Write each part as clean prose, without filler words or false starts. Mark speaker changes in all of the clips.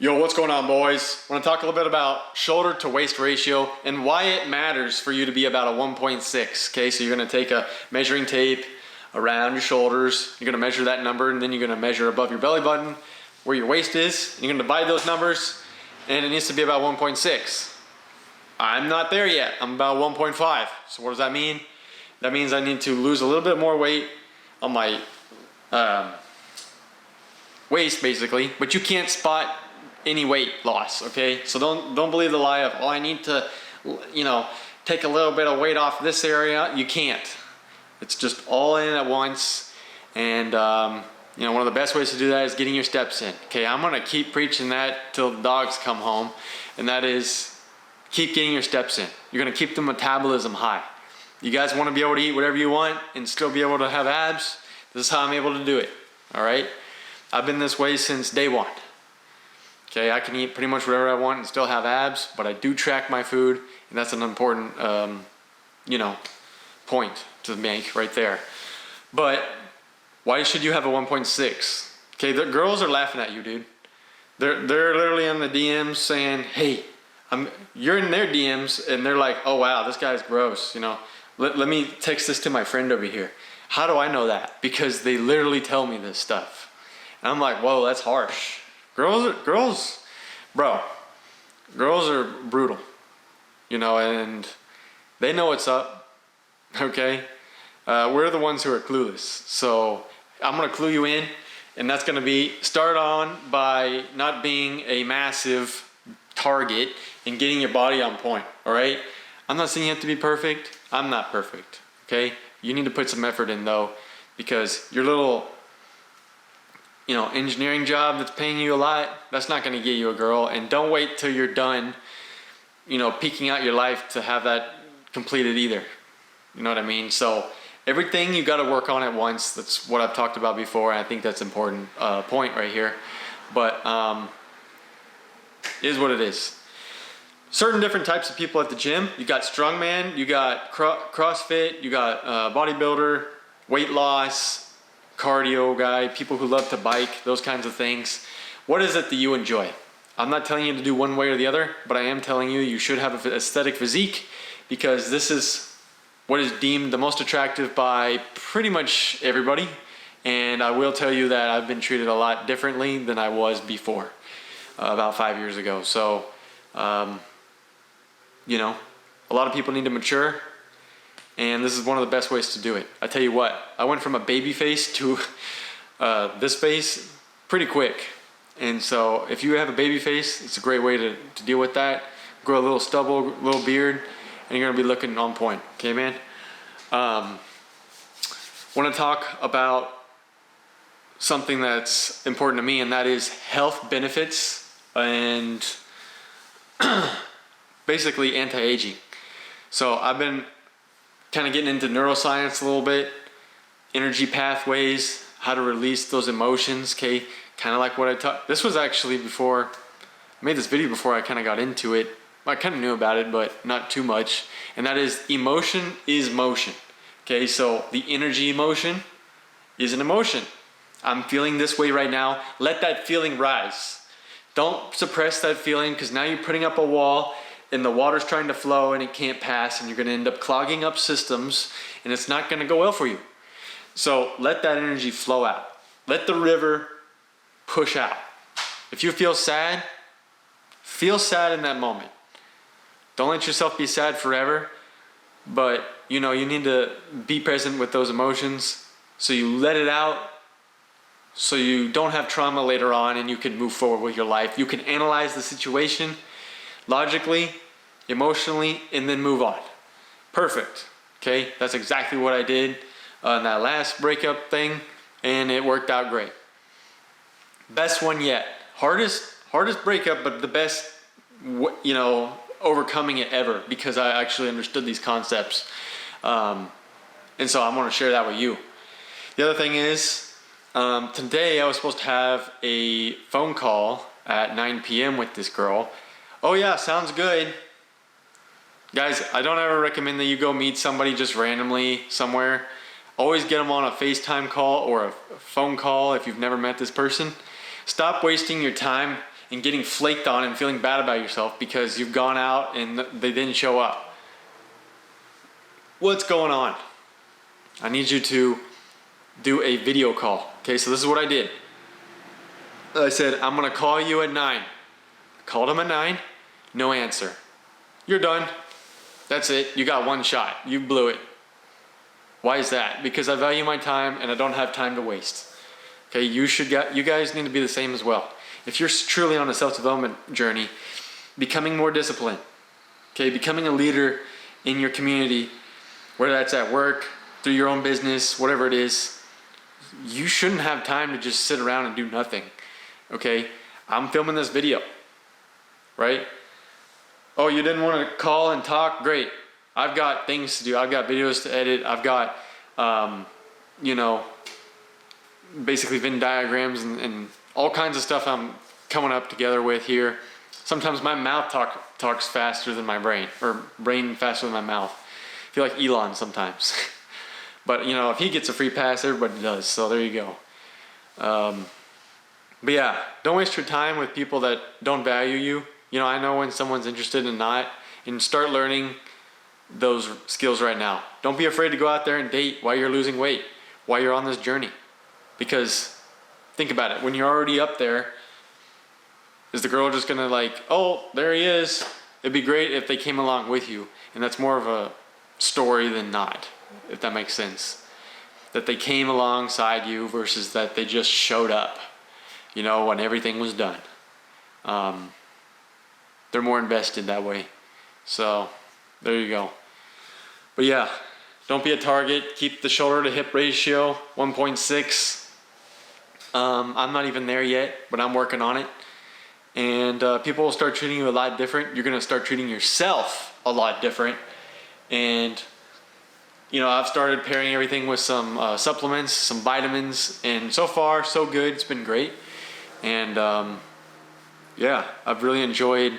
Speaker 1: Yo, what's going on, boys? I want to talk a little bit about shoulder to waist ratio and why it matters for you to be about a 1.6. Okay, so you're going to take a measuring tape around your shoulders. You're going to measure that number, and then you're going to measure above your belly button where your waist is. You're going to divide those numbers, and it needs to be about 1.6. I'm not there yet. I'm about 1.5. So what does that mean? That means I need to lose a little bit more weight on my waist, basically, but you can't spot any weight loss, okay? So don't believe the lie of, oh, I need to, take a little bit of weight off this area. You can't. It's just all in at once. And one of the best ways to do that is getting your steps in. Okay, I'm gonna keep preaching that till the dogs come home, and that is keep getting your steps in. You're gonna keep the metabolism high. You guys want to be able to eat whatever you want and still be able to have abs? This is how I'm able to do it. All right, I've been this way since day one. Okay, I can eat pretty much whatever I want and still have abs, but I do track my food, and that's an important, point to make right there. But why should you have a 1.6? Okay, the girls are laughing at you, dude. They're literally on the DMs saying, "Hey, you're in their DMs," and they're like, "Oh wow, this guy's gross." Let me text this to my friend over here. How do I know that? Because they literally tell me this stuff, and I'm like, whoa, that's harsh. Girls are brutal, and they know what's up, okay? We're the ones who are clueless. So I'm gonna clue you in, and that's gonna be start on by not being a massive target and getting your body on point, all right? I'm not saying you have to be perfect. I'm not perfect, okay? You need to put some effort in though, because your little engineering job that's paying you a lot, that's not going to get you a girl. And don't wait till you're done, peeking out your life to have that completed either. You know what I mean? So everything you got to work on at once. That's what I've talked about before. And I think that's an important point right here. But it is what it is. Certain different types of people at the gym. You got strongman, you got crossfit, you got bodybuilder, weight loss, cardio guy, people who love to bike, those kinds of things. What is it that you enjoy? I'm not telling you to do one way or the other, but I am telling you should have an aesthetic physique, because this is what is deemed the most attractive by pretty much everybody. And I will tell you that I've been treated a lot differently than I was before, about 5 years ago. So, a lot of people need to mature, and this is one of the best ways to do it. I tell you what, I went from a baby face to this face pretty quick. And so if you have a baby face, it's a great way to deal with that. Grow a little stubble, a little beard, and you're gonna be looking on point, okay, man? Want to talk about something that's important to me, and that is health benefits and basically anti-aging. So I've been kind of getting into neuroscience a little bit, energy pathways, how to release those emotions, okay? Kind of like what I taught. This was actually before, I made this video before I kind of got into it. I kind of knew about it, but not too much. And that is, emotion is motion, okay? So the energy emotion is an emotion. I'm feeling this way right now. Let that feeling rise. Don't suppress that feeling, because now you're putting up a wall and the water's trying to flow and it can't pass, and you're going to end up clogging up systems, and it's not going to go well for you. So let that energy flow out. Let the river push out. If you feel sad in that moment. Don't let yourself be sad forever, but you need to be present with those emotions, so you let it out, so you don't have trauma later on, and you can move forward with your life. You can analyze the situation logically, emotionally, and then move on. Perfect. Okay, that's exactly what I did on that last breakup thing, and it worked out great. Best one yet. Hardest breakup, but the best, overcoming it ever, because I actually understood these concepts. And so I'm going to share that with you. The other thing is, today I was supposed to have a phone call at 9 p.m. with this girl. Oh yeah, sounds good. Guys, I don't ever recommend that you go meet somebody just randomly somewhere. Always get them on a FaceTime call or a phone call if you've never met this person. Stop wasting your time and getting flaked on and feeling bad about yourself because you've gone out and they didn't show up. What's going on? I need you to do a video call. Okay, so this is what I did. I said, I'm gonna call you at 9. Called him at 9, no answer. You're done. That's it. You got one shot. You blew it. Why is that? Because I value my time and I don't have time to waste. Okay, you guys need to be the same as well. If you're truly on a self-development journey, becoming more disciplined, okay, becoming a leader in your community, whether that's at work, through your own business, whatever it is, you shouldn't have time to just sit around and do nothing. Okay, I'm filming this video, right? Oh, you didn't want to call and talk? Great. I've got things to do. I've got videos to edit. I've got, basically Venn diagrams and all kinds of stuff I'm coming up together with here. Sometimes my mouth talks faster than my brain, or brain faster than my mouth. I feel like Elon sometimes. But, if he gets a free pass, everybody does. So there you go. But yeah, don't waste your time with people that don't value you. I know when someone's interested and not, and start learning those skills right now. Don't be afraid to go out there and date while you're losing weight, while you're on this journey. Because think about it, when you're already up there, is the girl just gonna oh, there he is? It'd be great if they came along with you. And that's more of a story than not, if that makes sense. That they came alongside you versus that they just showed up, when everything was done. They're more invested that way. So there you go. But yeah, don't be a target. Keep the shoulder to hip ratio 1.6. I'm not even there yet, but I'm working on it. And people will start treating you a lot different. You're going to start treating yourself a lot different. And I've started pairing everything with some supplements, some vitamins, and so far so good. It's been great. And yeah, I've really enjoyed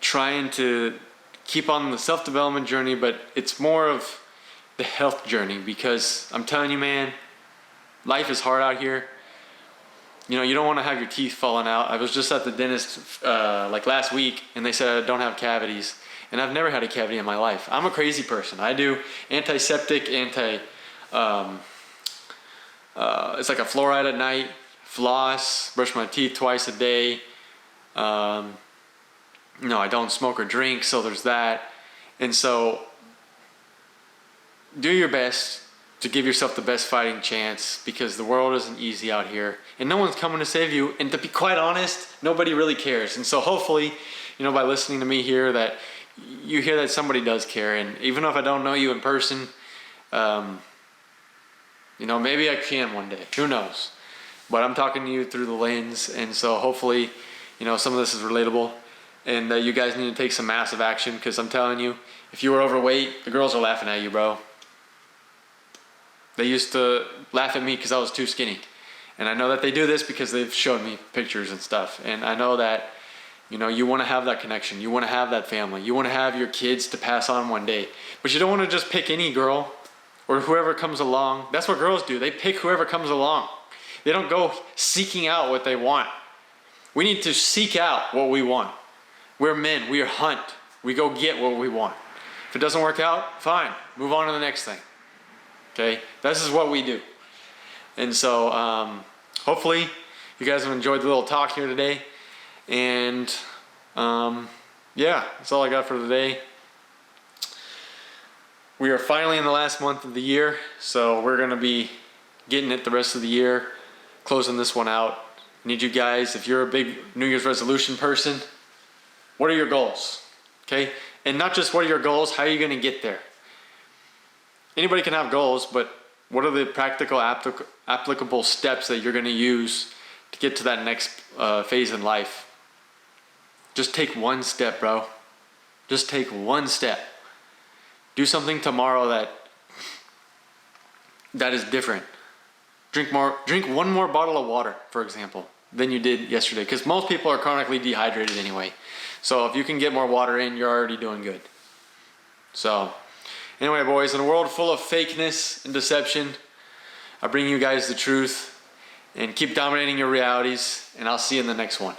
Speaker 1: trying to keep on the self-development journey, but it's more of the health journey, because I'm telling you, man, life is hard out here. You don't want to have your teeth falling out. I was just at the dentist last week, and they said I don't have cavities, and I've never had a cavity in my life. I'm a crazy person. I do antiseptic, it's like a fluoride at night, floss, brush my teeth twice a day. I don't smoke or drink, so there's that. And so do your best to give yourself the best fighting chance, because the world isn't easy out here and no one's coming to save you. And to be quite honest, nobody really cares. And so hopefully, by listening to me here, that you hear that somebody does care. And even if I don't know you in person, maybe I can one day, who knows? But I'm talking to you through the lens. And so hopefully, some of this is relatable, and you guys need to take some massive action, because I'm telling you, if you were overweight, the girls are laughing at you, bro. They used to laugh at me because I was too skinny. And I know that they do this because they've shown me pictures and stuff. And I know that, you want to have that connection. You want to have that family. You want to have your kids to pass on one day. But you don't want to just pick any girl or whoever comes along. That's what girls do. They pick whoever comes along. They don't go seeking out what they want. We need to seek out what we want. We're men. We hunt. We go get what we want. If it doesn't work out, fine. Move on to the next thing. Okay? This is what we do. And so hopefully you guys have enjoyed the little talk here today. And yeah, that's all I got for today. We are finally in the last month of the year, so we're going to be getting it the rest of the year, closing this one out. I need you guys, if you're a big New Year's resolution person, what are your goals? Okay? And not just what are your goals, how are you going to get there? Anybody can have goals, but what are the practical applicable steps that you're going to use to get to that next phase in life? Just take one step, bro. Just take one step. Do something tomorrow that is different. Drink one more bottle of water, for example, than you did yesterday, because most people are chronically dehydrated anyway. So if you can get more water in, you're already doing good. So anyway, boys, in a world full of fakeness and deception, I bring you guys the truth. and keep dominating your realities, and I'll see you in the next one.